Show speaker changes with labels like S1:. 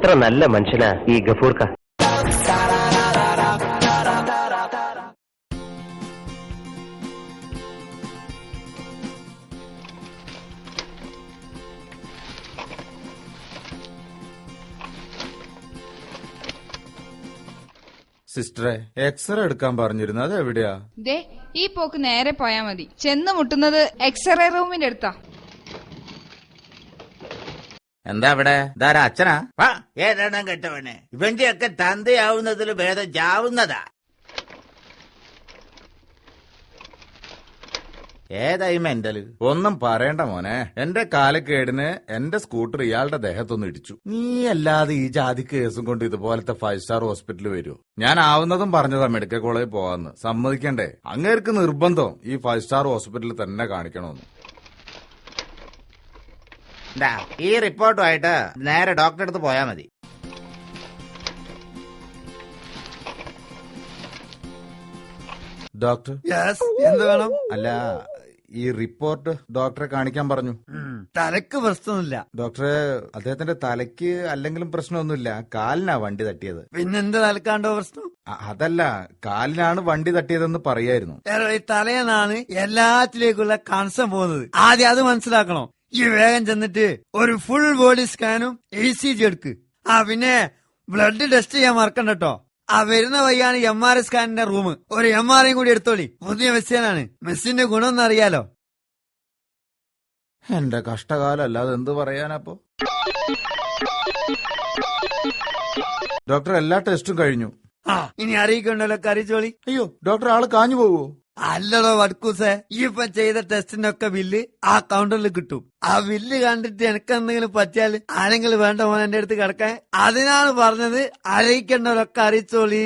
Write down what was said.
S1: എത്ര നല്ല മനുഷ്യനാ ഈ ഗഫൂർക്ക.
S2: സിസ്റ്ററെ, എക്സ്റേ എടുക്കാൻ പറഞ്ഞിരുന്നു, അത് എവിടെയാ?
S3: ദേ ഈ പോക്ക് നേരെ പോയാ മതി. ചെന്ന് മുട്ടുന്നത് എക്സ്റേ റൂമിന്റെ അടുത്താ.
S4: എന്താ ഇവിടെ? ഇതാരാ, അച്ഛനാ? ഏതെണ്ണം കെട്ടവനെ, ഇവന്റെ ഒക്കെ തന്തയാവുന്നതിൽ ഭേദം ചാവുന്നതാ. ഏതായി മെന്റല്?
S2: ഒന്നും പറയണ്ട മോനെ, എന്റെ കാലക്കേടിന് എന്റെ സ്കൂട്ടർ ഇയാളുടെ ദേഹത്തൊന്ന് ഇടിച്ചു. നീ അല്ലാതെ ഈ ജാതി കേസും കൊണ്ട് ഇതുപോലത്തെ 5 സ്റ്റാർ ഹോസ്പിറ്റലിൽ വരുമോ? ഞാൻ ആവുന്നതും പറഞ്ഞതാ മെഡിക്കൽ കോളേജിൽ പോവാന്ന്. സമ്മതിക്കണ്ടേ? അങ്ങേർക്ക് നിർബന്ധം ഈ 5 സ്റ്റാർ ഹോസ്പിറ്റലിൽ തന്നെ കാണിക്കണമെന്ന്.
S4: ഈ റിപ്പോർട്ടുമായിട്ട് നേരെ ഡോക്ടറെ അടുത്ത് പോയാ മതി.
S2: ഡോക്ടർ,
S5: എന്ത് വേണം?
S2: അല്ല, ഈ റിപ്പോർട്ട് ഡോക്ടറെ കാണിക്കാൻ പറഞ്ഞു.
S5: തലക്ക് പ്രശ്നമൊന്നുമില്ല
S2: ഡോക്ടറെ, അദ്ദേഹത്തിന്റെ തലയ്ക്ക് അല്ലെങ്കിലും പ്രശ്നമൊന്നുമില്ല, കാലിനാ വണ്ടി തട്ടിയത്.
S5: പിന്നെന്ത് തലക്കാണ്ടോ പ്രശ്നം?
S2: അതല്ല, കാലിനാണ് വണ്ടി തട്ടിയതെന്ന് പറയായിരുന്നു.
S5: ഈ തലയെന്നാണ് എല്ലാത്തിലേക്കുള്ള കൺസേൺ പോകുന്നത്. ആദ്യം അത് മനസ്സിലാക്കണം. ഈ വേഗം ചെന്നിട്ട് ഒരു ഫുൾ ബോഡി സ്കാനും ECG എടുക്ക്. പിന്നെ ബ്ലഡ് ടെസ്റ്റ് ചെയ്യാൻ മറക്കണ്ടോ. വരുന്ന വയ്യാണ് MRI സ്കാനിന്റെ റൂം. ഒരു MRI കൂടി എടുത്തോളി. പുതിയ മെസ്സിനാണ്. മെസ്സിന്റെ ഗുണം അറിയാലോ.
S2: എന്റെ കഷ്ടകാലം അല്ലാതെ എന്ത് പറയാനപ്പോ. ഡോക്ടർ, എല്ലാ ടെസ്റ്റും കഴിഞ്ഞു.
S5: ഇനി അറിയിക്കണ്ടല്ലോ, അറിയിച്ചോളി.
S2: അയ്യോ ഡോക്ടർ, ആള് കാഞ്ഞു പോവോ?
S5: അല്ലടോ വടക്കൂസേ, ഈ ഇപ്പൊ ചെയ്ത ടെസ്റ്റിന്റെ ഒക്കെ ബില്ല് ആ കൗണ്ടറിൽ കിട്ടും. ആ ബില്ല് കണ്ടിട്ട് എനിക്ക് എന്തെങ്കിലും പറ്റിയാൽ ആരെങ്കിലും വേണ്ട മോനെ എന്റെ അടുത്ത് കിടക്കാൻ. അതിനാണ് പറഞ്ഞത് അറിയിക്കേണ്ടവരൊക്കെ അറിയിച്ചോളീ.